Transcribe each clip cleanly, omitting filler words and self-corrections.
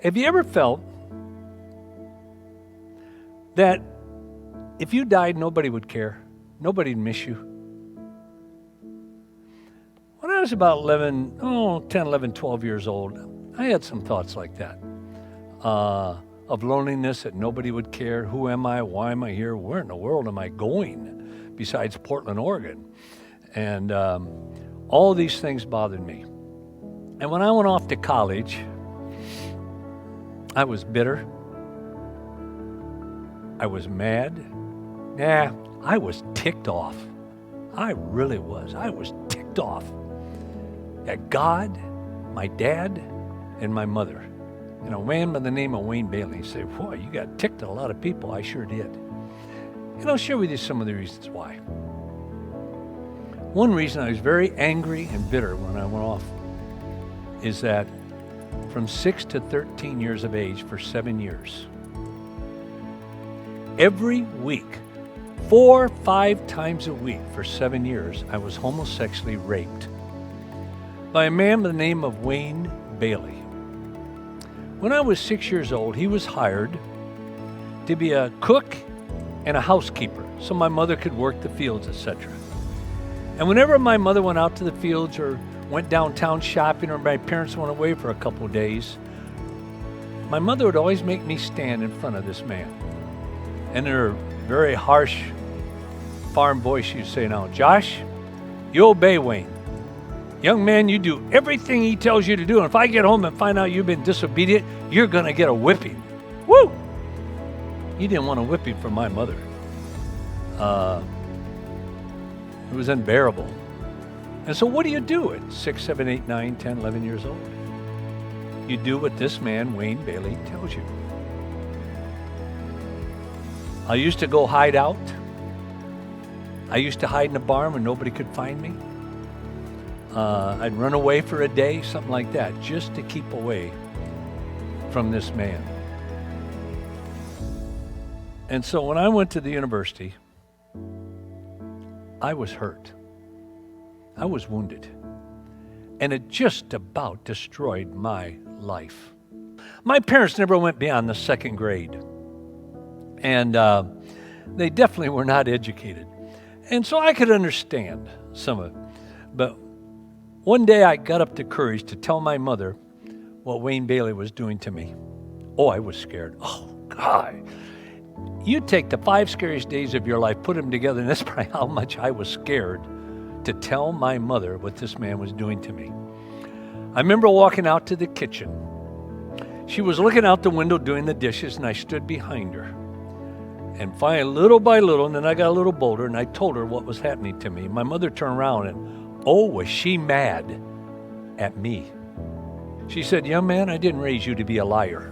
Have you ever felt that if you died, nobody would care? Nobody'd miss you? When I was about 10, 11, 12 years old, I had some thoughts like that. Of loneliness, that nobody would care. Who am I? Why am I here? Where in the world am I going besides Portland, Oregon? And all these things bothered me. And when I went off to college, I was bitter. I was mad. I was ticked off. I really was. I was ticked off at God, my dad, and my mother. And a man by the name of Wayne Bailey said, boy, you got ticked at a lot of people. I sure did. And I'll share with you some of the reasons why. One reason I was very angry and bitter when I went off is that from 6 to 13 years of age for 7 years, every week, 4 or 5 times a week for 7 years, I was homosexually raped by a man by the name of Wayne Bailey. When I was 6 years old, he was hired to be a cook and a housekeeper so my mother could work the fields, etc. And whenever my mother went out to the fields or went downtown shopping or my parents went away for a couple of days, my mother would always make me stand in front of this man. And in her very harsh farm voice, she'd say, now, Josh, you obey Wayne. Young man, you do everything he tells you to do. And if I get home and find out you've been disobedient, you're going to get a whipping. Woo! He didn't want a whipping from my mother. It was unbearable. And so what do you do at 6, 7, 8, 9, 10, 11 years old? You do what this man, Wayne Bailey, tells you. I used to go hide out. I used to hide in a barn when nobody could find me. I'd run away for a day, something like that, just to keep away from this man. And so when I went to the university, I was hurt. I was wounded. And it just about destroyed my life. My parents never went beyond the 2nd grade. And they definitely were not educated. And so I could understand some of it. But one day I got up the courage to tell my mother what Wayne Bailey was doing to me. Oh, I was scared. Oh, God. You take the 5 scariest days of your life, put them together, and that's probably how much I was scared to tell my mother what this man was doing to me. I remember walking out to the kitchen. She was looking out the window doing the dishes, and I stood behind her. And finally, little by little, and then I got a little bolder, and I told her what was happening to me. My mother turned around, and oh, was she mad at me. She said, young man, I didn't raise you to be a liar.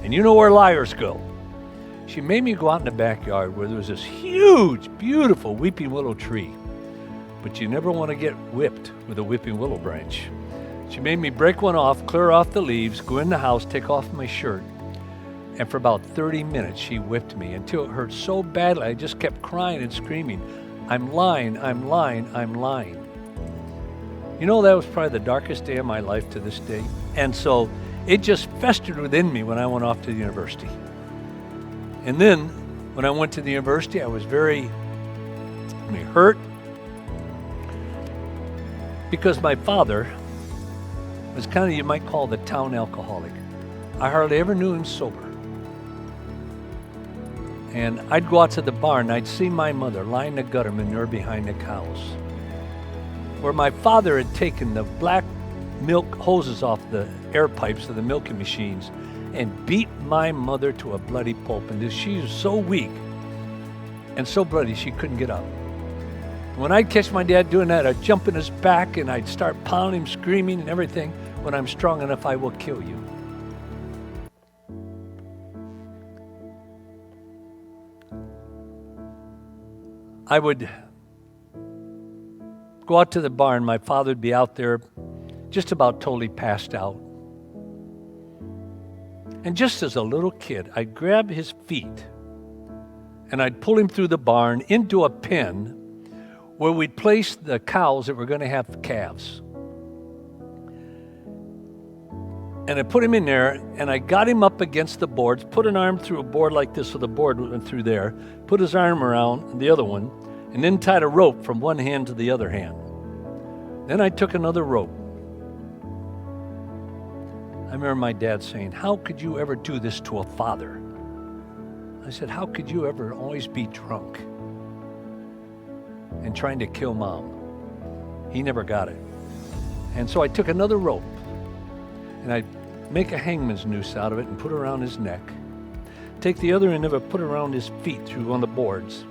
And you know where liars go. She made me go out in the backyard where there was this huge, beautiful weeping willow tree. But you never want to get whipped with a weeping willow branch. She made me break one off, clear off the leaves, go in the house, take off my shirt. And for about 30 minutes, she whipped me until it hurt so badly, I just kept crying and screaming, I'm lying, I'm lying, I'm lying. You know, that was probably the darkest day of my life to this day. And so it just festered within me when I went off to the university. And then when I went to the university, I was very hurt because my father was kind of, you might call, the town alcoholic. I hardly ever knew him sober. And I'd go out to the barn, and I'd see my mother lying in the gutter manure behind the cows, where my father had taken the black milk hoses off the air pipes of the milking machines and beat my mother to a bloody pulp. And she was so weak and so bloody she couldn't get up. When I'd catch my dad doing that, I'd jump in his back and I'd start pounding him, screaming and everything. When I'm strong enough, I will kill you. I would go out to the barn. My father would be out there just about totally passed out. And just as a little kid, I'd grab his feet and I'd pull him through the barn into a pen where we'd place the cows that were going to have calves. And I put him in there, and I got him up against the boards, put an arm through a board like this, so the board went through there, put his arm around the other one, and then tied a rope from one hand to the other hand. Then I took another rope. I remember my dad saying, "How could you ever do this to a father?" I said, "How could you ever always be drunk and trying to kill Mom?" He never got it. And so I took another rope, and I'd make a hangman's noose out of it and put it around his neck. Take the other end of it, put it around his feet through one of the boards,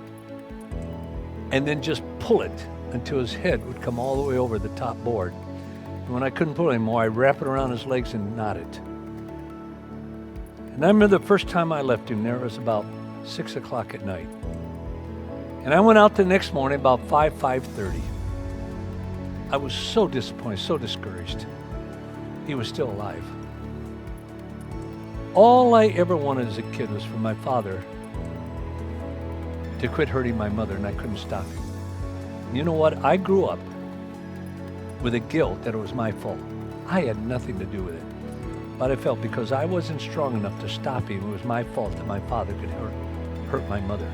and then just pull it until his head would come all the way over the top board. And when I couldn't pull it anymore, I'd wrap it around his legs and knot it. And I remember the first time I left him there, it was about 6 o'clock at night. And I went out the next morning about 5:30. I was so disappointed, so discouraged. He was still alive. All I ever wanted as a kid was for my father to quit hurting my mother, and I couldn't stop him. And you know what? I grew up with a guilt that it was my fault. I had nothing to do with it. But I felt because I wasn't strong enough to stop him, it was my fault that my father could hurt my mother.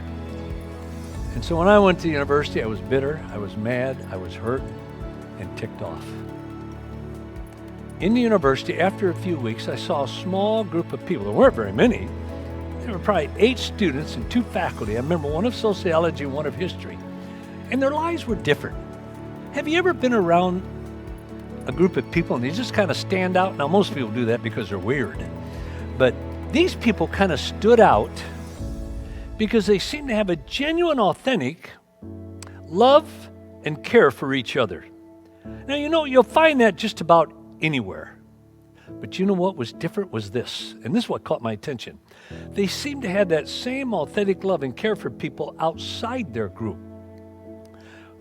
And so when I went to university, I was bitter, I was mad, I was hurt, and ticked off. In the university, after a few weeks, I saw a small group of people. There weren't very many. There were probably 8 students and 2 faculty. I remember one of sociology and one of history. And their lives were different. Have you ever been around a group of people and they just kind of stand out? Now, most people do that because they're weird. But these people kind of stood out because they seemed to have a genuine, authentic love and care for each other. Now, you know, you'll find that just about anywhere. But you know what was different was this, and this is what caught my attention. They seemed to have that same authentic love and care for people outside their group.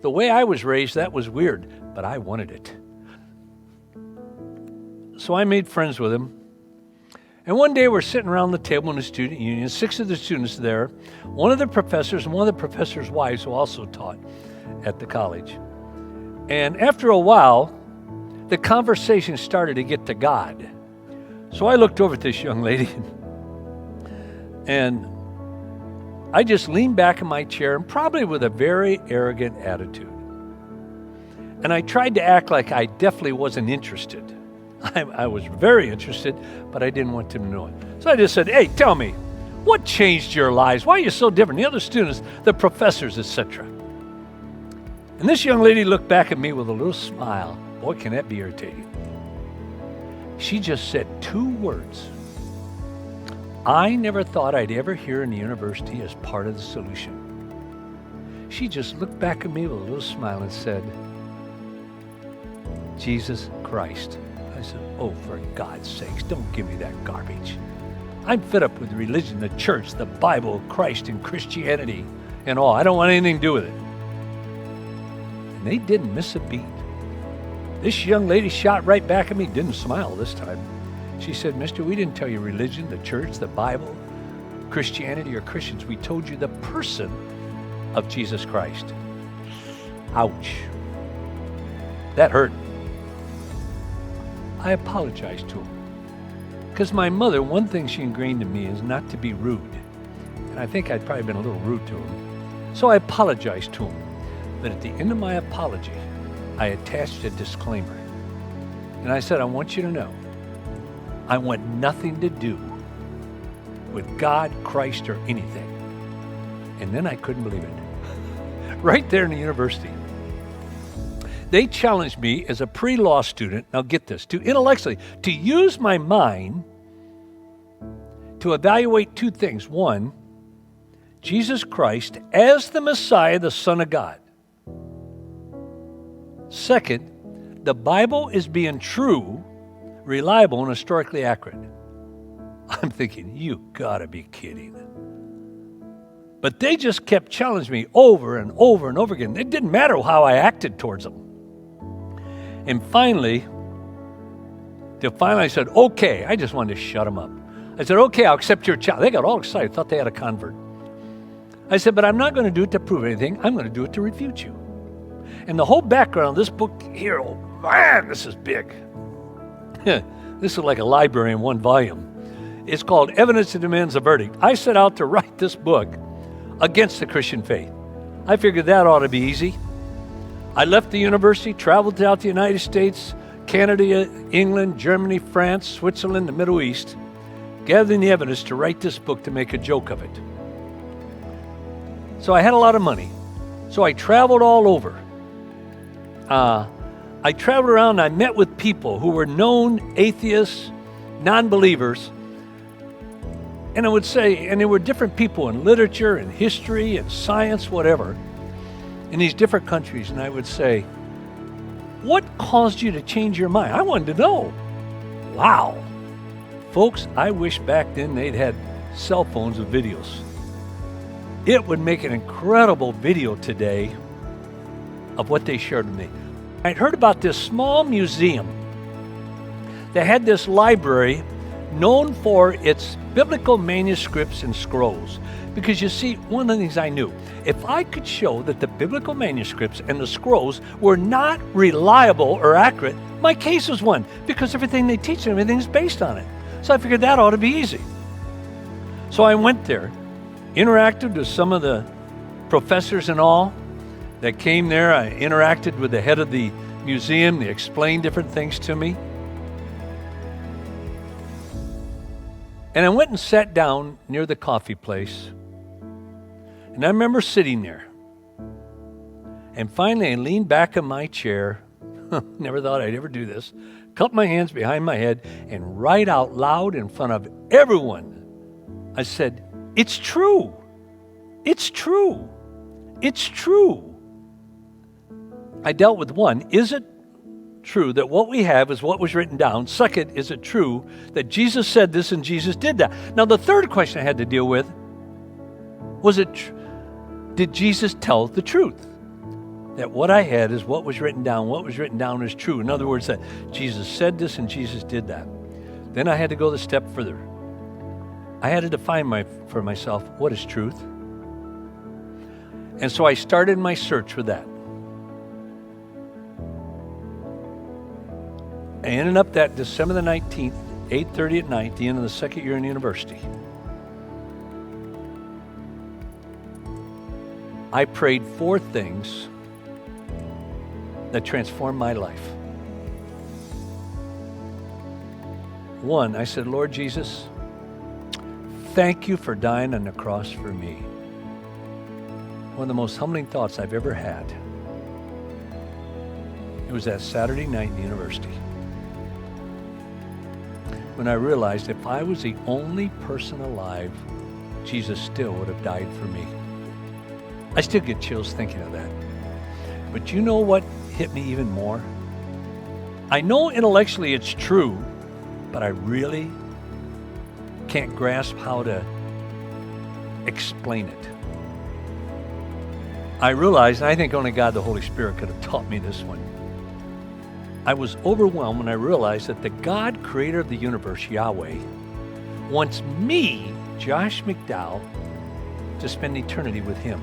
The way I was raised, that was weird, but I wanted it. So I made friends with him. And one day we're sitting around the table in the student union, 6 of the students there, one of the professors and one of the professors' wives who also taught at the college. And after a while, the conversation started to get to God. So I looked over at this young lady and I just leaned back in my chair, and probably with a very arrogant attitude. And I tried to act like I definitely wasn't interested. I was very interested, but I didn't want them to know it. So I just said, "Hey, tell me, what changed your lives? Why are you so different? The other students, the professors, etc." And this young lady looked back at me with a little smile. Boy, can that be irritating. She just said 2 words. I never thought I'd ever hear in the university as part of the solution. She just looked back at me with a little smile and said, "Jesus Christ." I said, "Oh, for God's sakes, don't give me that garbage. I'm fed up with religion, the church, the Bible, Christ, and Christianity, and all. I don't want anything to do with it." And they didn't miss a beat. This young lady shot right back at me, didn't smile this time. She said, "Mister, we didn't tell you religion, the church, the Bible, Christianity, or Christians. We told you the person of Jesus Christ." Ouch. That hurt. I apologized to him. Because my mother, one thing she ingrained in me is not to be rude. And I think I'd probably been a little rude to him. So I apologized to him. But at the end of my apology, I attached a disclaimer. And I said, "I want you to know, I want nothing to do with God, Christ, or anything." And then I couldn't believe it. Right there in the university. They challenged me as a pre-law student, now get this, to intellectually, to use my mind to evaluate 2 things. 1, Jesus Christ as the Messiah, the Son of God. 2nd, the Bible is being true, reliable, and historically accurate. I'm thinking, you gotta be kidding. But they just kept challenging me over and over and over again. It didn't matter how I acted towards them. And finally I said, "Okay." I just wanted to shut them up. I said, "Okay, I'll accept your challenge." They got all excited, thought they had a convert. I said, "But I'm not going to do it to prove anything. I'm going to do it to refute you." And the whole background of this book here, oh man, this is big. This is like a library in one volume. It's called Evidence That Demands a Verdict. I set out to write this book against the Christian faith. I figured that ought to be easy. I left the university, traveled throughout the United States, Canada, England, Germany, France, Switzerland, the Middle East, gathering the evidence to write this book to make a joke of it. So I had a lot of money. So I traveled all over. I traveled around and I met with people who were known atheists, non-believers. And I would say, and there were different people in literature and history and science, whatever, in these different countries. And I would say, what caused you to change your mind? I wanted to know. Wow. Folks, I wish back then they'd had cell phones with videos. It would make an incredible video today of what they shared with me. I'd heard about this small museum that had this library known for its biblical manuscripts and scrolls. Because you see, one of the things I knew, if I could show that the biblical manuscripts and the scrolls were not reliable or accurate, my case was won, because everything they teach and everything's based on it. So I figured that ought to be easy. So I went there, interacted with some of the professors and all that came there. I interacted with the head of the museum. They explained different things to me. And I went and sat down near the coffee place. And I remember sitting there. And finally, I leaned back in my chair. Never thought I'd ever do this. Cupped my hands behind my head and right out loud in front of everyone, I said, "It's true. It's true. It's true." I dealt with one, is it true that what we have is what was written down? Second, is it true that Jesus said this and Jesus did that? Now, the third question I had to deal with was did Jesus tell the truth? That what I had is what was written down. What was written down is true. In other words, that Jesus said this and Jesus did that. Then I had to go the step further. I had to define for myself what is truth. And so I started my search with that. I ended up that December the 19th, 8:30 at night, the end of the second year in university. I prayed 4 things that transformed my life. 1, I said, Lord Jesus, thank you for dying on the cross for me. One of the most humbling thoughts I've ever had. It was that Saturday night in university when I realized if I was the only person alive, Jesus still would have died for me. I still get chills thinking of that. But you know what hit me even more? I know intellectually it's true, but I really can't grasp how to explain it. I realized, and I think only God the Holy Spirit could have taught me this one. I was overwhelmed when I realized that the God creator of the universe, Yahweh, wants me, Josh McDowell, to spend eternity with him.